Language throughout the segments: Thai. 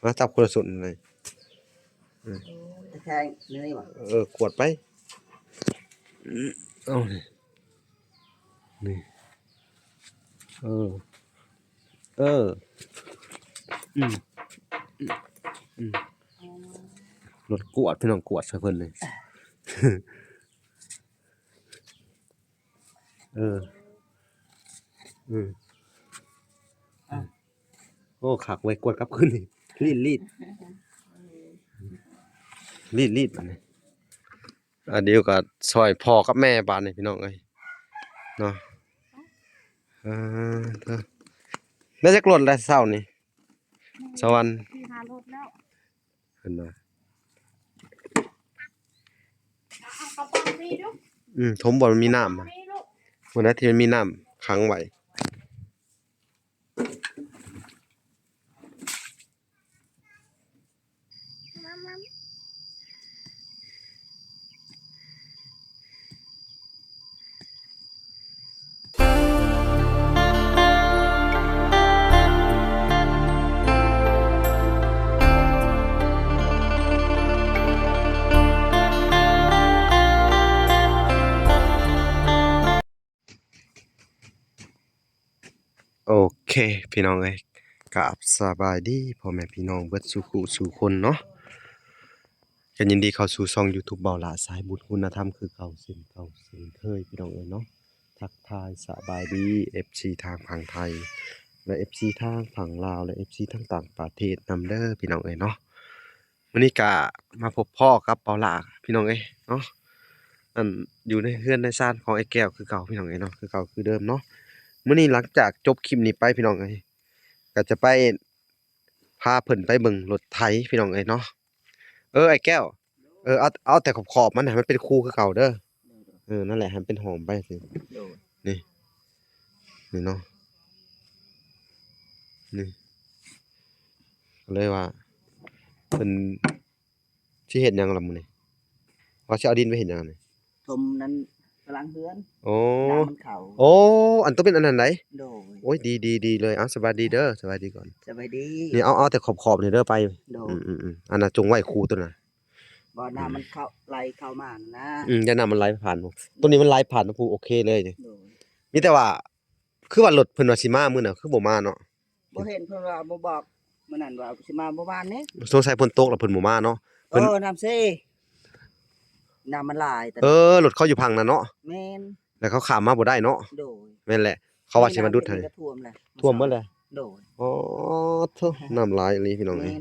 มาจับคนละส่วนเลยแทงนี่บ่กวดไปเอานี่รถกวดพี่น้องกวดใส่เพิ่นเลยโอ้ขักไว้กวดกลับขึ้นรีดอันนี้เดี๋ยวก็ซอยพ่อกับแม่บานนี่พี่น้องเอ้ยเนาะแล้วจักรถแล้วเช้านี่สวรรค์4-5 รถแล้วเพิ่นว่าเอากระป๋องนี่ดู ถมบ่มันมีน้ำวันนั้นที่มันมีน้ำขังไว้โอเคพี่น้องเอ้ยกราบสบายดีพ่อแม่พี่น้องเบิดสู่คนเนาะก็ยินดีเข้าสู่ช่อง YouTube เบาหลาสายบุญคุณธรรมคือเก่าเส้นเคยพี่น้องเอ้ยเนาะทักทายสบายดี FC ทางฝั่งไทยและ FC ทางฝั่งลาวและ FC ทางต่างประเทศนำเด้อพี่น้องเอ้ยเนาะมื้อนี้ก็มาพบพ่อกับเบาหลาพี่น้องเอ้ยเนาะอยู่ในเฮือนในซ่านของไอ้แก้วคือเก่าพี่น้องเอ้ยเนาะคือเก่าคือเดิมเนาะมื้อนี้หลังจากจบคลิปนี้ไปพี่น้องเอ้ยก็จะไปพาเพิ่นไปเบิ่งรถไถพี่น้องเอ้ยเนาะไอ้แก้วเอาแต่ขอบๆมันให้มันเป็นคูคือเก่าเด้อนั่นแหละให้มันเป็นหอมไปสินี่นี่เนาะนี่เลยว่าเพิ่นสิเฮ็ดหยังล่ะมื้อนี้ว่าสิเอาดินไปเฮ็ดหยังนี่ ทมนั้นกำลังเฮือนโอ้น้ำมันเข้าอันต้องเป็นอันนั้นไหนโดยโอ้ยดีเลยสวัสดีเด้อสวัสดีก่อนสบายดีนี่เอาแต่ขอบๆนี่เด้อไปโดยอันน่ะจงไว้คูตัวน่ะบ่น้ำมันเข้าไหลเข้ามานะอย่าน้ำมันไหลผ่านตัวนี้มันไหลผ่านภูโอเคเลยนี่มีแต่ว่าคือว่ารถเพิ่นว่าสิมามื้อน่ะคือบ่มาเนาะบ่เห็นเพิ่นว่าบ่บอกมื้อนั้นว่าสิมาเมื่อวานนี้สงสัยเพิ่นตกแล้วเพิ่นบ่มาเนาะเพิ่นน้ำเซน้ำมันหลายแต่รถเขาอยู่พังน่ะเนาะแม่นแล้วเขาข้ามมาบ่ได้เนาะโดยแม่นแหละเขาว่าสิมาดุดให้ท่วมเบิดเลยโดยโธ่น้ำหลายอีหลีพี่น้องเอ้ย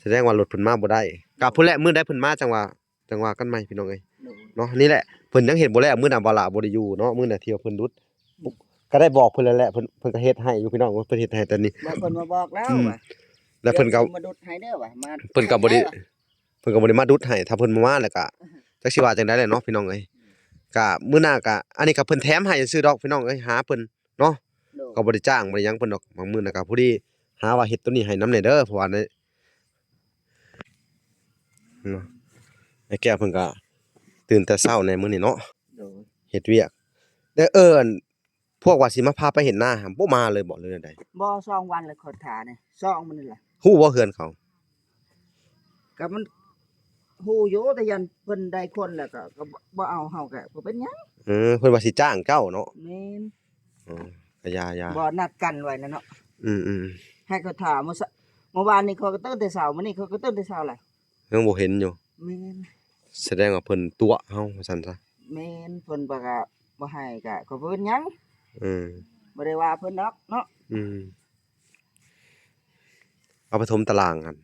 แสดงว่ารถเพิ่นมาบ่ได้กะพุ่นแหละมื้อใดเพิ่นมาจังว่ากันใหม่พี่น้องเอ้ยเนาะนี่แหละเพิ่นยังเฮ็ดบ่แล้วมื้อน่ะบ่ล่ะบ่ได้อยู่เนาะมื้อน่ะที่ว่าเพิ่นดุดก็ได้บอกเพิ่นแล้วแหละเพิ่นก็เฮ็ดให้อยู่พี่น้องเพิ่นเฮ็ดให้แต่นี่เพิ่นมาบอกแล้วว่าแล้วเพิ่นก็มาดุดให้เด้อว่ามาเพิ่นก็บ่ได้มาดุดให้ถ้าเพิ่นบ่มาแล้วก็จักสิว่าจังได๋แหละเนาะพี่น้องเอ้ยก็มื้อหน้าก็อันนี้ก็เพิ่นแถมให้ซื่อดอกพี่น้องเอ้ยหาเพิ่นเนาะก็บ่ได้จ้างบ่ได้หยังเพิ่นดอกบางมื้อน่ะก็พอดีหาว่าเฮ็ดตัวนี้ให้นำแน่เด้อเพราะว่าเนาะไอ้แก้วเพิ่นก็ตื่นแต่เช้าในมื้อนี้เนาะเฮ็ดเวียกแต่อันพวกว่าสิมาพาไปเฮ็ดนาบ่มาเลยบ่เลยจั่งใดบ่2วันแล้วขอท่านี่2มื้อนี่ล่ะฮู้บ่เฮือนเขาก็มันฮู้อยู่แต่ยันเพิ่นได้คนแล้วก็บ่เอาเฮาก็บ่เป็นหยังเพิ่นว่าสิจ้างเจ้าเนาะแม่นก็อย่าบ่นัดกันไว้นะเนาะให้เขาถามเมื่อวานนี้เขาก็ตื่นแต่เช้ามื้อนี้เขาก็ตื่นแต่เช้าแหละยังบ่เห็นอยู่แม่นแสดงว่าเพิ่นตัวเฮาว่าซั่นซะแม่นเพิ่นก็บ่ให้ก็บ่เป็นหยังบ่ได้ว่าเพิ่นดอกเนาะเอาไปถมตารางกัน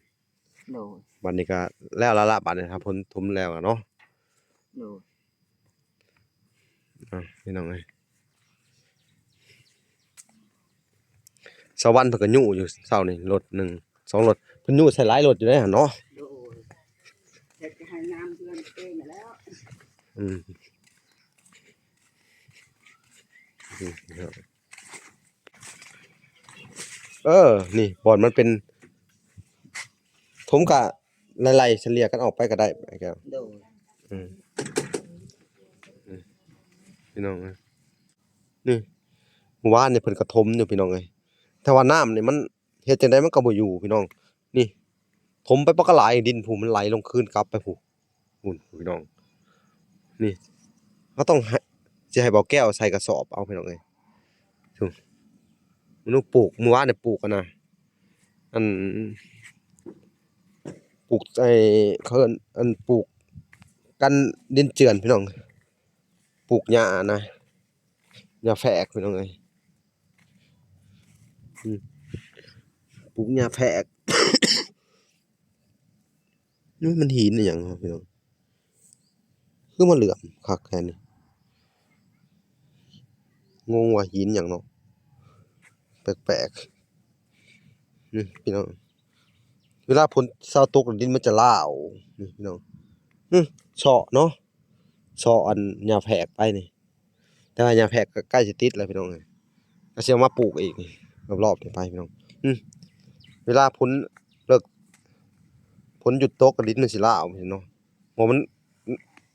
โดยบัดนี้ก็แล้วละบัดนี้ครับเพิ่นถมแล้วเนาะโดยพี่น้องเอ้ยสวรรค์เพิ่นก็ยู่อยู่เช้านี่รถ1 2รถเพิ่นยู่ใส่หลายรถอยู่เด้หั่นเนาะโดยเฮ็ดให้งามเพื่อนเองนั่นแล้วนี่บ่อนมันเป็นถมก็ไล่ๆเฉลี่ยกันออกไปก็ได้ไอ้แก้วโดยพี่น้องเอ้ยนี่เมื่อวานนี่เพิ่นก็ถมอยู่พี่น้องเอ้ยถ้าว่าน้ำนี่มันเฮ็ดจังได๋มันก็บ่อยู่พี่น้องนี่ ถมไปปะกะหลายดินผู้มันไหลลงคืนกลับไปผู้นู่นพี่น้องนี่ก็ต้องสิให้เบาแก้วใส่กระสอบเอาพี่น้องเอ้ยถูกมันต้องปลูกเมื่อวานเนี่ยปลูกกันนะอันปลูกไอ้เขาเอิ้นอันปลูกกันดินเจือนพี่น้องปลูกหญ้านะหญ้าแฝกพี่น้องเอ้ยปลูกหญ้าแฝก นี่มันหินอหย่างครับพี่น้องคือมันเหลื่อมคักแค่นี้งงว่าหินหยังเนาะแปลกๆนี่พี่น้องเวลาฝนเช้าตกดินมันจะลาวนี่พี่น้องเฉาะเนาะเฉาะอันหญ้าแฝกไปนี่แต่ว่าหญ้าแฝกก็ใกล้สิติดแล้วพี่น้องเอ้ยก็สิเอามาปลูกอีกนี่รอบๆนี่ไปพี่น้องเวลาฝนเลิกฝนหยุดตกก็ดินมันสิลาวพี่น้องเพราะมัน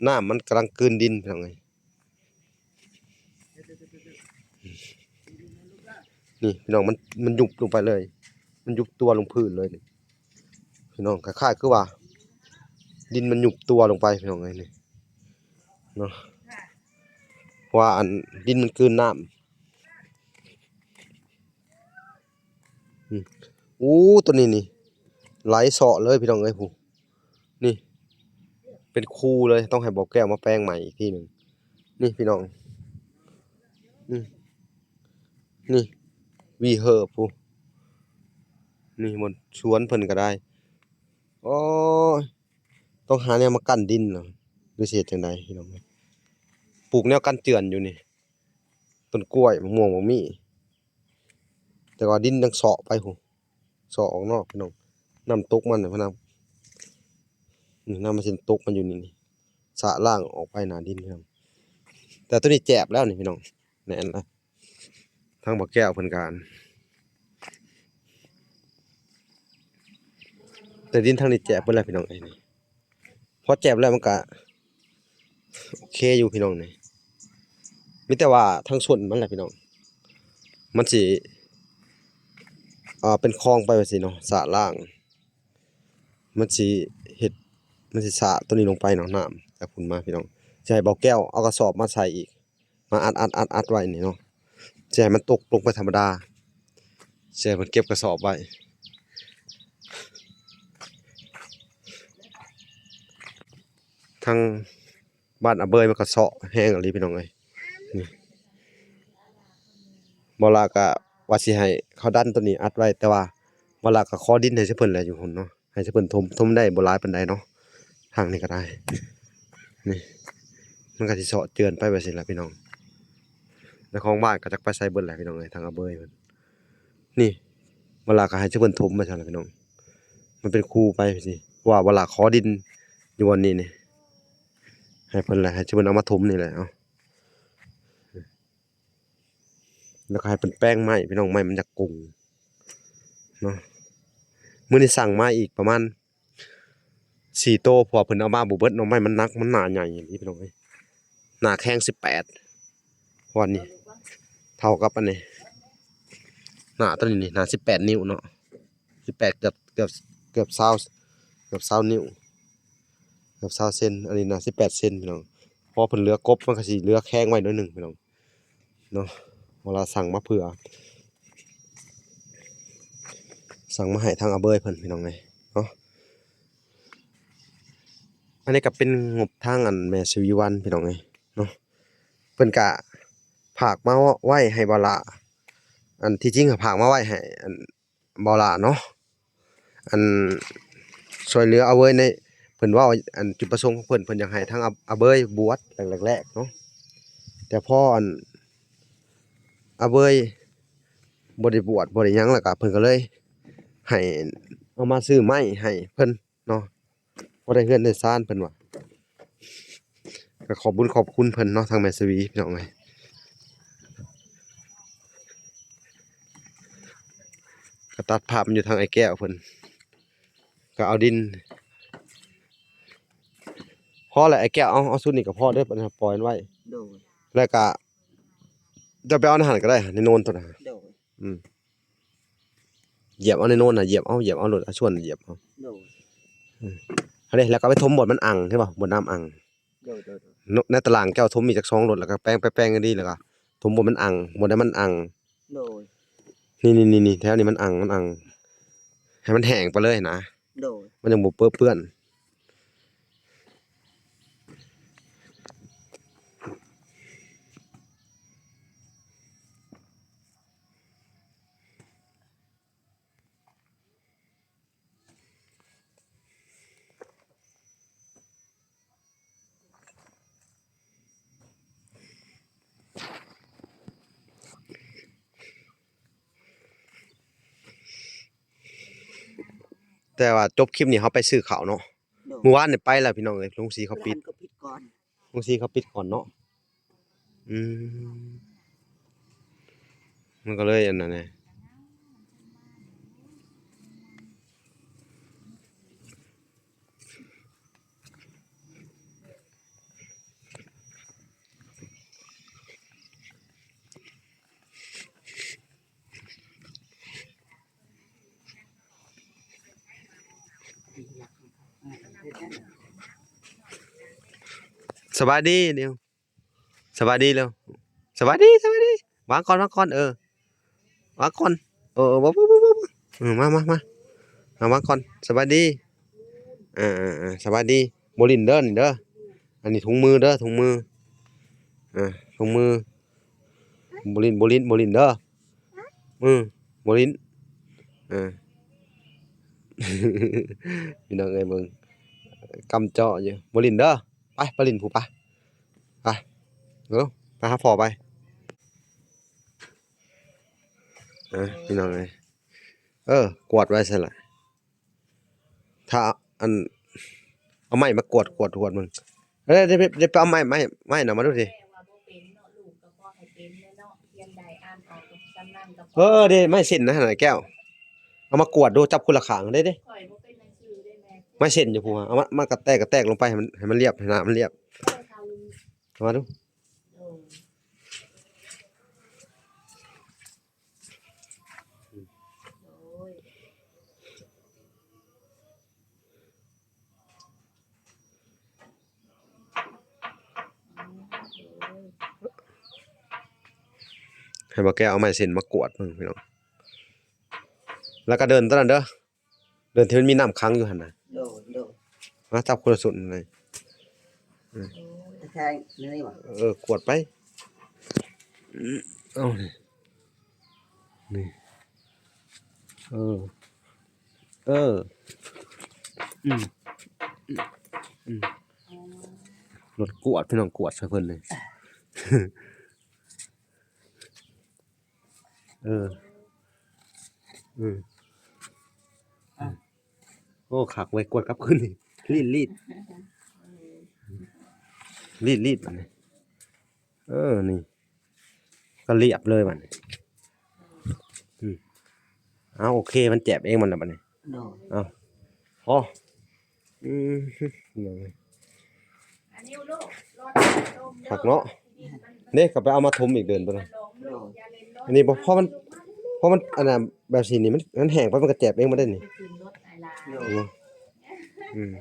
น้ำมันกำลังกลืนดินพี่น้องเอ้ยนี่พี่น้องมันยุบลงไปเลย มันยุบตัวลงพื้นเลยนี่พี่น้องคล้ายๆคือว่า ดินมันยุบตัวลงไปพี่น้องเอ้ยนี่เนาะเพราะว่าอันดินมันกลืนน้ำตัวนี้นี่ไหลเสาะเลยพี่น้องเอ้ยผู้นี่ เป็นคูเลยต้องให้บอกแก้วมาแปลงใหม่อีกทีหนึ่งนี่พี่น้องนี่วีเฮอร์ผู้นี่มันสวนเพิ่นก็ได้โอ้ยต้องหาแนวมากั้นดินเหรอหรือสิเฮ็ดจังไดพี่น้องปลูกแนวกั้นเจือนอยู่นี่ต้นกล้วยมะม่วงบ่มีแต่ว่าดินยังเสาะไปผู้เสาะออกนอกพี่น้องน้ำตกมันน่ะพะนะนี่น้ำมันสิตกมันอยู่นี่สระล่างออกไปหน้าดินพี่น้องแต่ตัวนี้แจบแล้วนี่พี่น้องแน่นละทางบ่แก้วเพิ่นการแต่ดินทางนี้แจบเบิดแล้วพี่น้องเอ้ยนี่พอแจบแล้วมันก็โอเคอยู่พี่น้องนี่มีแต่ว่าทางส่วนมันแหละพี่น้องมันสิเป็นคลองไปว่าสิเนาะสระล่างมันสิเฮ็ดมันสิสระตัวนี้ลงไปเนาะน้ำจากพุ่นมาพี่น้องสิให้เบาแก้วเอากระสอบมาใส่อีกมาอัดไว้นี่เนาะสิให้มันตกลงไปธรรมดาสิให้เพิ่นเก็บกระสอบไว้ทางบ้านอาเบยมันก็เซาะแห้งอีหลีพี่น้องเอ้ยนี่บ่ล่ะก็ว่าสิให้เขาดันตัวนี้อัดไว้แต่ว่าบ่ล่ะก็ขอดินให้ซิเพิ่นแหละอยู่พุ่นเนาะให้ซิเพิ่นถมได้บ่หลายปานใดเนาะทางนี้ก็ได้นี่มันก็สิเซาะเจือนไปว่าซี่ล่ะพี่น้องแล้วของบ้านก็จักไปไสเบิดแหละพี่น้องเอ้ยทางอาเบยเพิ่นนี่บ่ล่ะก็ให้ซิเพิ่นถมไปซั่นล่ะพี่น้องมันเป็นคูไปสิว่าบ่ล่ะขอดินอยู่วันนี้นี่ให้เพิ่นแหละให้ซิเพิ่นเอามาถมนี่แหละเอาแล้วก็ให้เป็นแป้งไม้พี่น้องไม้มันจะกุ่งเนาะมื้อนี้สั่งมาอีกประมาณ4โตเพราะว่าเพิ่นเอามาบ่เบิดเนาะไม้มันหนักมันหนาใหญ่อีหลีพี่น้องเอ้ยหน้าแข้ง18วันนี้เท่ากับอันนี้หน้าตัวนี้นี่หน้า18นิ้วเนาะ18เกือบ20นิ้วเกือบ20เซนอันนี้หน้า18เซนพี่น้องเพราะเพิ่นเหลือกบมันก็สิเหลือแข้งไว้หน่อยหนึงพี่น้องเนาะเวลาสั่งมาเผื่อสั่งมาให้ทางอาเบยเพิ่นพี่น้องเอ้ยเนาะอันนี้ก็เป็นงบทางอันแม่ชวีวันพี่น้องเอ้ยเนาะเพิ่นก็ฝากมาไว้ให้บ่ล่ะอันที่จริงก็ฝากมาไว้ให้อันบ่ล่ะเนาะอันช่วยเหลืออาเบยในเพิ่นว่าอันจุดประสงค์ของเพิ่นอยากให้ทางอาเบยบวชแรกๆเนาะแต่พออันอาเบยบ่ได้บวชบ่ได้หยังแล้วก็เพิ่นก็เลยให้เอามาซื้อไม้ให้เพิ่นเนาะบ่ได้เฮือนได้ซ่านเพิ่นว่าก็ขอบคุญขอบคุณเพิ่นเนาะทางแม่สวีพี่น้องเอ้ยก็ตัดภาพมันอยู่ทางไอ้แก้วเพิ่นก็เอาดินพอแล้วไอ้แก้วเอาสุดนี้ก็พอเด้อปล่อยมันไว้ โดย แล้วก็จะไปเอาในหันก็ได้ในโน่นตัวน่ะ โดย เหยียบเอาในโน่นน่ะเหยียบเอาโลดเอาส่วนเหยียบเอา โดย เอาเด้แล้วก็ไปถมบดมันอังใช่ป่ะบดน้ำอัง โดย ในตารางแก้วถมมีจัก2รถแล้วก็แป้งไปแป้งกันดีแล้วก็ถมบดมันอังบดให้มันอัง โดย นี่แถวนี้มันอังให้มันแห้งไปเลยนะ โดย มันยังบ่เปื้อนแต่ว่าจบคลิปนี้เฮาไปซื้อข้าวเนาะ โดย เมื่อวานนี่ไปแล้วพี่น้องเอ้ยลุงสีเขาปิด ร้นก็ปิดก่อน ลุงสีเขาปิดก่อนเนาะอืมมันก็เลยอันนั้นแหละสบายดีเดี๋ยวสบายดีเร็วสบายดีวางก่อนวางก่อนวางก่อนบ่มาเอาวางก่อนสบายดีสบายดีบ่ลิ้นเด้อนี่เด้ออันนี้ถุงมือเด้อถุงมือถุงมือบ่ลิ้นเด้อบ่ลิ้นเออ พี่น้องเอ้ยมึงกำเจาะอยู่บ่ลิ้นเด้อไปลิ้นผู้ไปเร็วไปหาพ่อไปพี่น้องเอ้ยกวาดไว้ซั่นล่ะถ้าอันเอาไม้มากวาดมึงได้ไปเอาไม้น่ะมาดูสิ แม่ว่าบ่เป็นเนาะลูกก็พอให้เป็นแน่เนาะเรียนได้อ่านออกก็จำนั่นก็พอ เด้ไม้เส้นนะหั่นน่ะแก้วเอามากวาดดูจับคนละข้างได้เด้ ข่อยบ่เป็นหนังสือได้แม่ ไม้เส้นอยู่พูนเอามากระแทกลงไปให้มันเรียบให้หน้ามันเรียบ ข่อยทำลุง เอามาดู โอ้โอ้ย ให้บ่แก้วเอาไม้เส้นมากวาดมึงพี่น้องแล้วก็เดินตอนนั้นเด้อเดินที่มันมีน้ำค้างอยู่หั่นน่ะ โดย มาจับคนละส่วนเลย แทงนี่บ่ กวดไปเอานี่เอออืมรถกวดพี่น้องกวดใส่เพิ่นเลยอืมโอ้คักไว้กวดกลับคืนนี่รีดมันนี่นี่ก็เรียบเลยมันนี่เอาโอเคมันแจ็บเองมันน่ะบัดนี้ โดย เอาพออืม อันนี้ลูกรถลม ผักเนาะนี่ก็ไปเอามาทมอีกเดินไปเลย ลมลูกอย่าเล่นรถ อันนี้บ่เพราะมันอันน่ะแบบสีนี่มันแห้งไปมันก็แจ็บเองบ่ได้นี่ ขึ้นรถไอ้ลา โดย อืม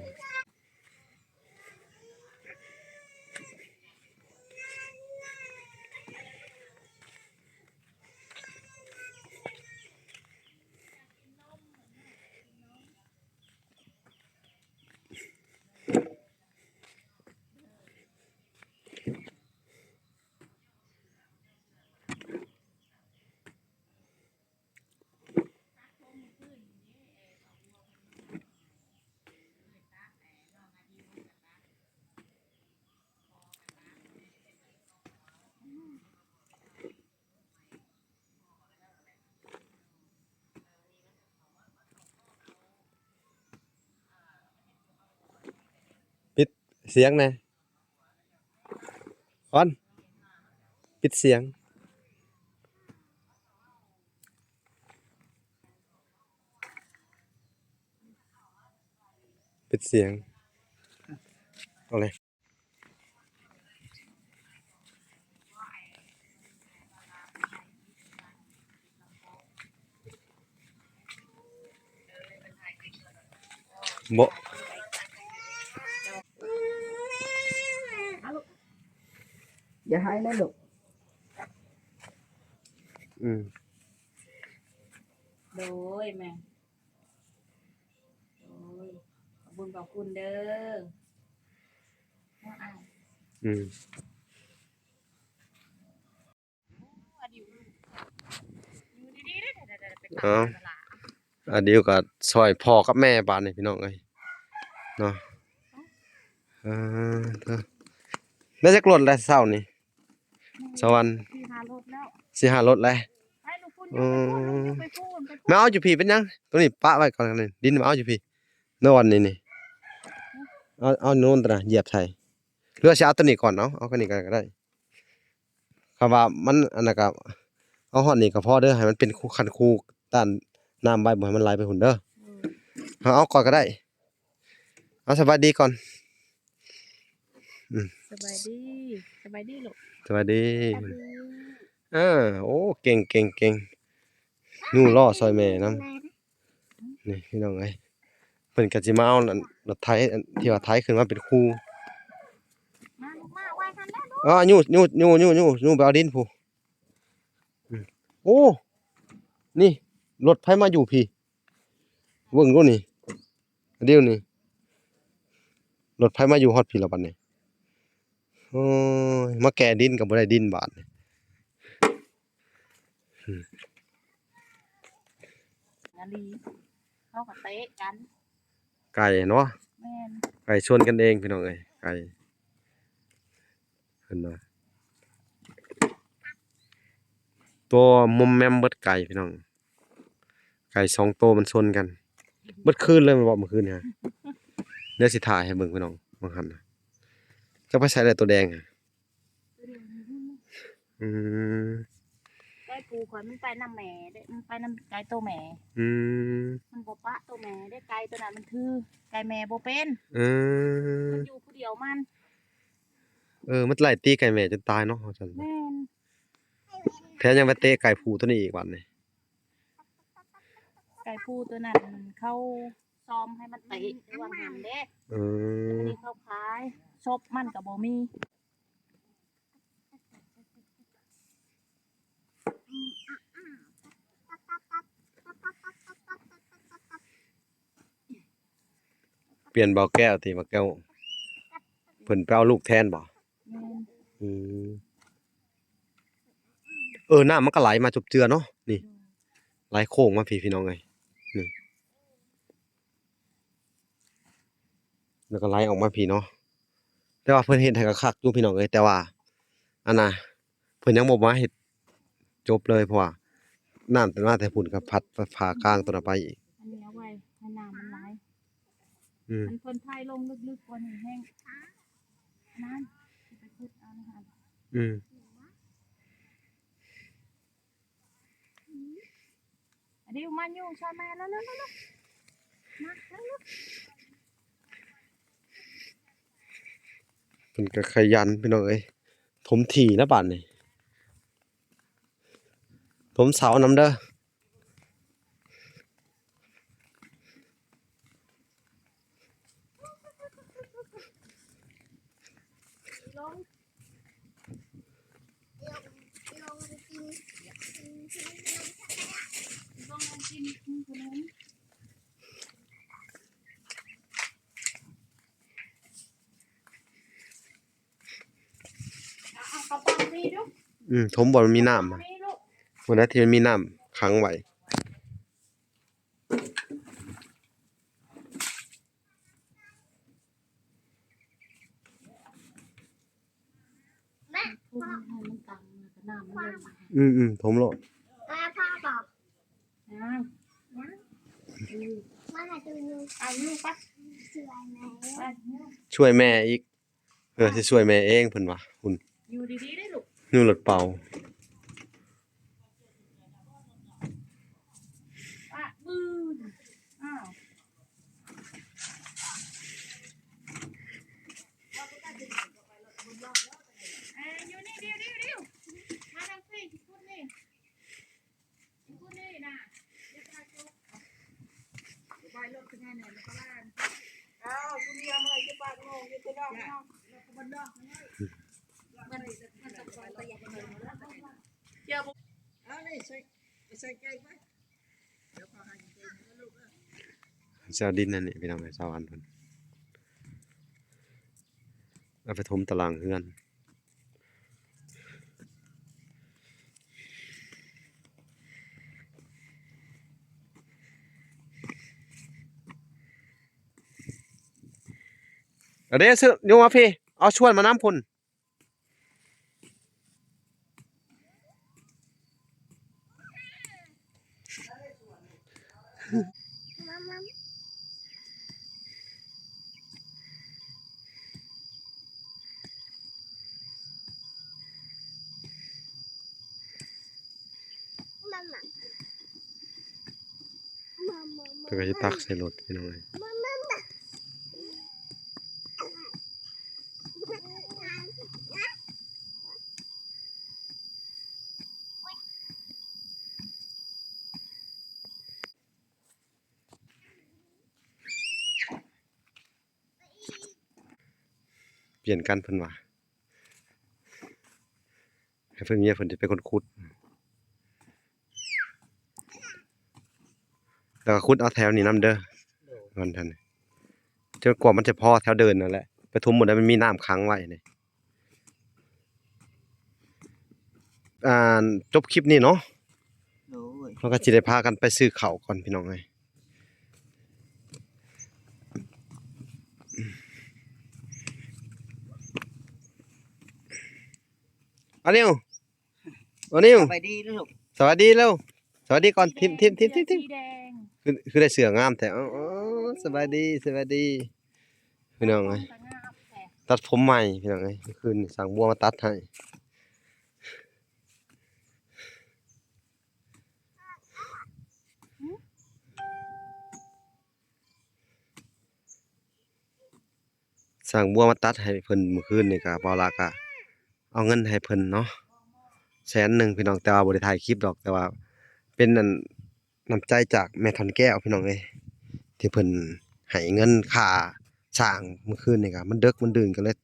ปิดเสียงแหน่ออนปิดเสียงปิดเสียงเอาเลยบ่ อย่าให้นะลูก อืม โดยแม่โดยขอบคุณขอบคุณเด้อน้องอ้าย อืม อดิวอยู่ดีๆเด้อๆๆไป เอ้า ตลาด เดี๋ยวก็ซอยพ่อกับแม่บาดนี่พี่น้องเอ้ยเนาะเด้อได้จักรถแล้วเช้านี่สวรรค์ ที่หารถแล้ว สิหารถแล้ว ไปลูกพุ่นไปพูน ไม่เอาอยู่พี่เป็นหยังตัวนี้ปะไว้ก่อนกันเลยดินมาเอาอยู่พี่นอนนี่เอาโน่นตะนะเหยียบใส่หรือว่าสิเอาตัวนี้ก่อนเอากันนี้ก็ได้คำว่ามันอันนั้นก็เอาฮอดนี่ก็พอเด้อให้มันเป็นคันคูต้านน้ำไว้บ่ให้มันไหลไปหุ่นเด้อเอาก่อนก็ได้เอาสบายดีก่อน สบายดีสบายดีลูก สวัสดีโอ้เก่งนู่ล่อซอยแม่นํนี่พี่น้องเอ้ยเพิ่นก็สิมาเอานั่นรถไถอันที่ว่าไถขึ้นมาเป็นคู่ มาลูกมาไว้กันได้ลูก ยู่ไปเอาดินผู้โอ้นี่รถไผมาอยู่พี่เบิ่งดูนี่เดี๋ยวนี้รถไผมาอยู่ฮอดพี่แล้วบัดนี้โอ้ยมาแก่ดินก็บ่ได้ดินบาดนี้ นาลีเขาก็เตะกัน ไก่เนาะ แม่น ไก่ชนกันเองพี่น้องเอ้ยไก่เพิ่นว่าตัวมอมแมมเบิดไก่พี่น้องไก่2ตัวมันชนกันเบิดคืนเลยมันบอกเมื่อคืนเนี่ยเดี๋ยวสิถ่ายให้เบิ่งพี่น้องบางหันน่ะจะไปใส่ได้ตัวแดงอะอืม ไก่ปูข่อยมันไปนำแม่เด้มันไปนำไก่โตแม่ อืม มันบ่ปะโตแม่ได้ไก่ตัวนั้นมันคือไก่แม่บ่เป็น เออ มันอยู่ผู้เดียวมัน มันไล่ตีไก่แม่จนตายเนาะว่าซั่น แม่น แถมยังไปเตะไก่ผูตัวนี้อีกบัดนี้ ไก่ปูตัวนั้นเขาซ้อมให้มันเตะระวังหันเด้ เอ อัน อ นี้เขาขายชบมันก็บ่มี เปลี่ยนเบาแก้วติบ่าแก้วเพิ่นไปเอาลูกแทนบ่ แม่น อืมน้ำมันก็ไหลมาจุบเจือเนาะนี่ไหลโค้งมาพี่น้องเอ้ยนี่แล้วก็ไหลออกมาพี่เนาะแต่ว่าเพิ่นเฮ็ดให้ก็คักอยู่พี่น้องเอ้ยแต่ว่าอันน่ะเพิ่นยังบ่มาเฮ็ดจบเลยเพราะว่าน้ำแต่มาแต่พุ่นก็พัดผ่ากลางตัวนั้นไปอีก อันนี้เอาไว้ให้น้ำมันไหล อืม มันเพิ่นไทยลงลึกๆกว่านี้แห้งนั่นสิไปขุดเอานะคะ อืม อันนี้มันอยู่ช่วยแม่แล้วๆๆมาแล้ว เพิ่นก็ขยันพี่น้องเอ้ยถมถี่นะบัดนี้ถมเสานํเด้อ ลงลงกินขนมเอากระป๋องนี่ดู ถมบ่อนมันมีน้ำอะ นี่ลูก วันนั้นที่มันมีน้ำขังไว้ คุณให้มันตังแล้วก็น้ำมันลง ถมโลด พ่อบอก อ่า ว่าดู เอาลูกปะ สวยไหม ไป ช่วยแม่อีกสิช่วยแม่เองเพิ่นว่าคุณ อยู่ดีๆได้ลูก นู่นรถเป่า ปะมืออ้าวอยู่นี่เดี๋ยวมาทางพี่พูดนี่นะเดี๋ยวไปจุกไปรถเป็นไงเนี่ยแล้วก็บ้านอ้าวคุณเรียมอะไรจะปากโง่จะไปดอกเนาะแล้วก็บันดอก เอานี่ใส่ไก่ไปเดี๋ยวพอให้ไก่นะลูกเอ้ย เสาดินนั่นนี่พี่น้องเอ้ยเสาอันเพิ่นเอาไปถมตารางเฮือนเอาเด้อซื้อโยมมาพี่เอาชวนมาน้ำพุ่น มามามามามา เพิ่นก็สิตักใส่รถพี่น้องเอ้ย เปลี่ยนกันเพิ่นว่าให้เพิ่นเมียเพิ่นสิเป็นคนขุดแล้วก็ขุดเอาแถวนี้นํเด้อมันท่านจนกว่ามันจะพอแถวเดินนั่นแหละไปทุมหมดแล้วมันมีน้ำค้างไว้นี่อ่าจบคลิปนี้เนาะ โอ้ย เราก็สิได้พากันไปซื้อข้าวก่อนพี่น้องเอ้ยอันนิวอันนิว ไปดีลูก สวัสดีเร็วสวัสดีก่อนทิม สีแดง คือได้เสืองามแต่อ๋อสวัสดีพี่น้องเอ้ย สง่าแผล ตัดผมใหม่พี่น้องเอ้ยเมื่อคืนนี่สั่งบัวมาตัดให้สั่งบัวมาตัดให้เพิ่นเมื่อคืนนี่ก็บ่าวลาก็เอาเงินให้เพิ่นเนาะ100,000พี่น้องแต่ว่าบ่ได้ถ่ายคลิปดอกแต่ว่าเป็นนั่นน้ำใจจากแม่ทอนแก้วพี่น้องเอ้ยที่เพิ่นให้เงินค่าสร้างเมื่อคืนนี่ก็มันดึกมันดื่นก็เลย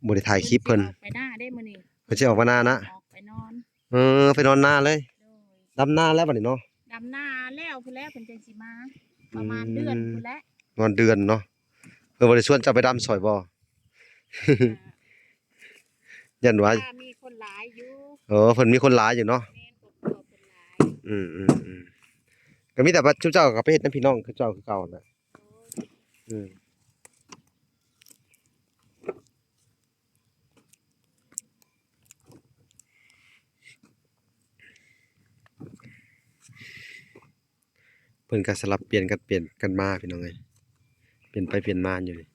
บ่ได้ถ่ายคลิปเพิ่น ออกไปหน้าได้มื้อนี้ เพิ่นสิออกมาหน้านะ ออกไปนอน ไปนอนหน้าเลย โดย ดำหน้าแล้วบัดนี้เนาะ ดำหน้าแล้วพุ่นแล้วเพิ่นจังสิมาประมาณเดือนพุ่นแล้ว นอนเดือนเนาะเพิ่นบ่ได้ชวนเจ้าไปดำซอยบ่ ยันว่า ถ้ามีคนหลายอยู่ เพิ่นมีคนหลายอยู่เนาะ แม่นกบตัวเพิ่นหลาย อืมก็มีแต่ว่าชุบเจ้าก็ไปเฮ็ดนํพี่น้องคือเจ้าคือเก่าน่ะอืมเพิ่นก็สลับเปลี่ยนกันมาพี่น้องเอ้ยเปลี่ยนไปเปลี่ยนมาอยู่นี่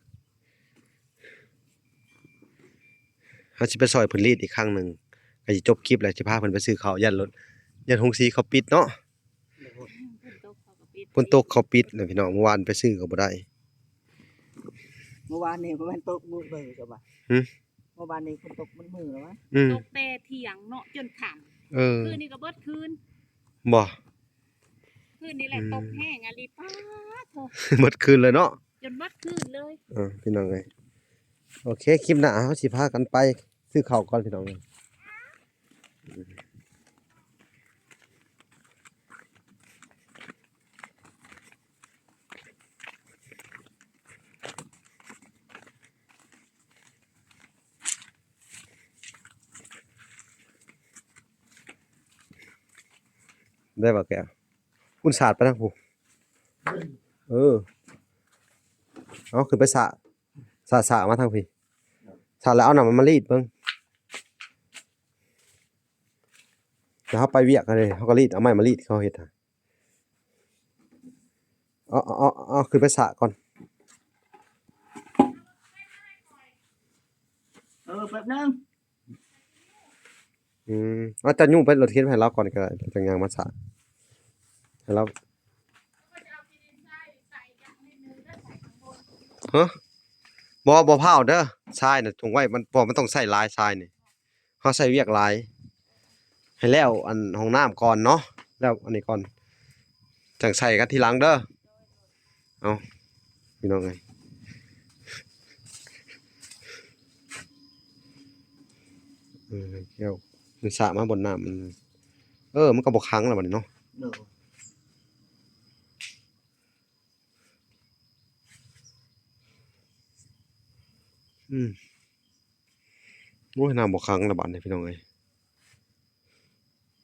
เฮาสิไปซอยเพิ่นรีดอีกครั้งหนึงก็สิจบคลิปแล้วสิพาเพิ่นไปซื้อข้าวยันรถยันโรงสีเขาปิดเนาะ เพิ่นตกเขาก็ปิด ฝนตกเขาปิดนะพี่น้องเมื่อวานไปซื้อก็บ่ได้ เมื่อวานนี่มันตกมือจ้ะบ่ะ หึ เมื่อวานนี้ฝนตกมันมือแล้ววะ อืม ตกแต่เที่ยงเนาะจนค่ำ เออ คืนนี้ก็เบิดคืน บ่ คืนนี้แหละตกแห้งอะลิป้าโถ หมดคืนเลยเนาะ จนเบิดคืนเลย พี่น้องเอ้ยโอเคคลิปหน้าเฮาสิพากันไปซื้อข้าวก่อนพี่น้องเอ้ยได้บ่แก้วคุณสาดไปทางผู้เอาขึ้นไปสามาทางพี่สาดแล้วเอาน้ำมันมารีดเบิ่งเดี๋ยวเฮาไปเวียกกันเลยเฮาก็รีดเอาไม้มารีดเขาเฮ็ดให้เอาขึ้นไปสระก่อน แป๊บนึง เอาจะยุ่งไปรถเข็นให้เราก่อนก็ได้จังยางมาสระให้เราฮะบ่เผาเด้อทรายน่ะถุงไว้มันบ่มันต้องใส่ลายทรายนี่เฮาใส่เวียกลายให้แล้วอันห้องน้ำก่อนเนาะแล้วอันนี้ก่อนจังใส่กันทีหลังเด้อเอาพี่น้องเอ้ย แก้วมันสระมาบนน้ำมันมันก็บ่ค้างแล้วบัดนี้เนาะ โดย โอ้ยน้ำบ่ค้างแล้วบัดนี้พี่น้องเอ้ย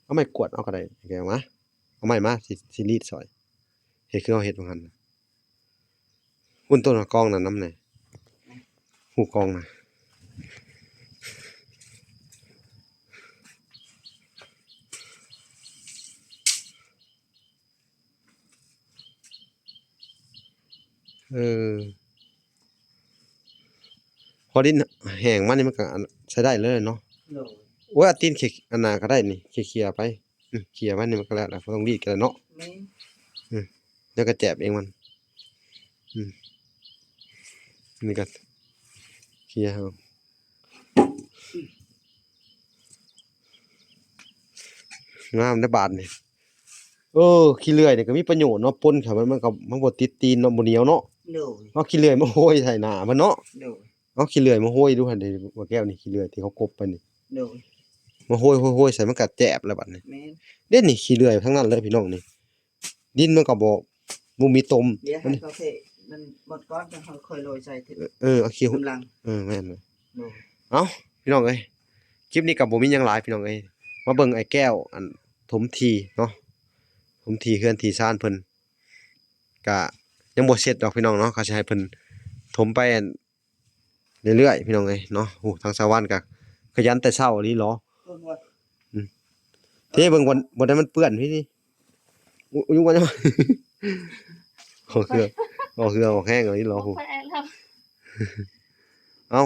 เอาไม้กวาดเอาก็ได้แก้วมาเอาไม้มาสิรีดซอยเฮ็ดคือเอาเฮ็ดว่างั้นน่ะหุ่นต้นกองนั่นนำแหน่หูกองน่ะพอดินแห้งมานี่มันก็ใช้ได้เลยเนาะ โดย โอ้ยเอาตีนอันหน้าก็ได้นี่เคลียร์ไปเคลียร์มันนี่มันก็แล้วแหละบ่ต้องรีดก็ได้เนาะ แม่น เดี๋ยวก็แจบเองมันนี่ก็เคลียร์เอางามได้บาดนี่ขี้เลื่อยนี่ก็มีประโยชน์เนาะปนเข้ามันบ่ติดตีนเนาะบ่เหนียวเนาะ โดย เอาขี้เลื่อยมาโห้ยใส่หน้ามันเนาะ โดย เอาขี้เลื่อยมาโห้ยดูหั่นดิบ่แก้วนี่ขี้เลื่อยที่เขากบไปนี่ โดย มาโห้ยใส่มันก็แจบแล้วบัดนี้ แม่น เด้นี่ขี้เลื่อยทั้งนั้นเลยพี่น้องนี่ดินมันก็บ่มีตม เดี๋ยวให้เขาเทมันหมดก้อนจะค่อยโรยใส่ที เอาขี้ กำลัง แม่นเลย โดย เอ้าพี่น้องเอ้ยคลิปนี้ก็บ่มีหยังหลายพี่น้องเอ้ยมาเบิ่งไอ้แก้วอันถมทีเนาะถมทีเฮือนทีซ่านเพิ่นก็ยังบ่เสร็จดอกพี่น้องเนาะก็สิให้เพิ่นถมไปอันเรื่อยๆพี่น้องเอ้ยเนาะโอ้ทางสวรรค์ก็ขยันแต่เช้าอีหลีเหรอ เพิ่นว่า เท่เบิ่งบ่ได้มันเปื้อนพี่นี่อยู่ว่าจังโอ้เคือออกแห้งอีหลีเหรอโห ไปแล้ว เอ้า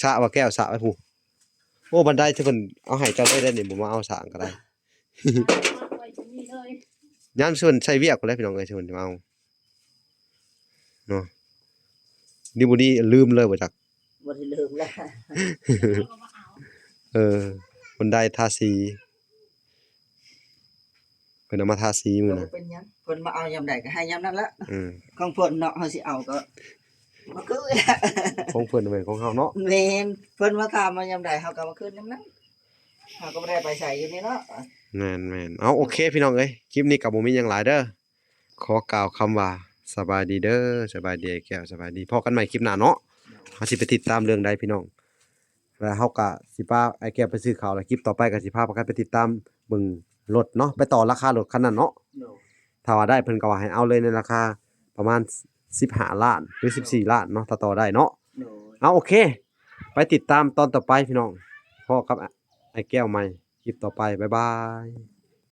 สระว่าแก้วสระไว้ผู้โอ้บันไดที่เพิ่นเอาให้เจ้าได้นี่บ่มาเอาสร้างก็ได้ ไว้ตรงนี้เลย ยามส่วนใช้เวียกพุ่นแหล้วพี่น้องเอ้ยส่วนสิมาเอาเนาะดีบ่ดีลืมเลยบ่จัก บ่ได้ลืมแล้ว แล้วก็มาเอา บันไดทาสีเพิ่นเอามาทาสีมื้อ บ่ น่ะ เป็นหยังเพิ่นมาเอายามใดก็ให้ยามนั้นละ อืม ของเพิ่นเนาะเฮาสิเอาก็บ่คือ ของเพิ่นเหมือนของเฮาเนาะ แม่นเพิ่นมาถามมายามใดเฮาก็มาคืนยามนั้นเฮาก็บ่ได้ไปใส่อยู่นี่เนาะ แม่นๆเอาโอเคพี่น้องเอ้ยคลิปนี้ก็บ่มีหยังหลายเด้อขอกล่าวคำว่าสบายดีเด้อสบายดีไอ้แก้วสบายดีพบกันใหม่คลิปหน้าเนาะเฮาสิไปติดตามเรื่องใดพี่น้องแล้วเฮาก็สิพาไอ้แก้วไปซื้อข้าวแล้วคลิปต่อไปก็สิพาพากันไปติดตามเบิ่งรถเนาะไปต่อราคารถคันนั้นเนาะ โดย ถ้าว่าได้เพิ่นก็ว่าให้เอาเลยในราคาประมาณ15ล้านหรือ14ล้านเนาะถ้าต่อได้เนาะ โดย เอาโอเค ไปติดตามตอนต่อไปพี่น้องพอกับไอ้แก้วใหม่คลิปต่อไปบ๊ายบาย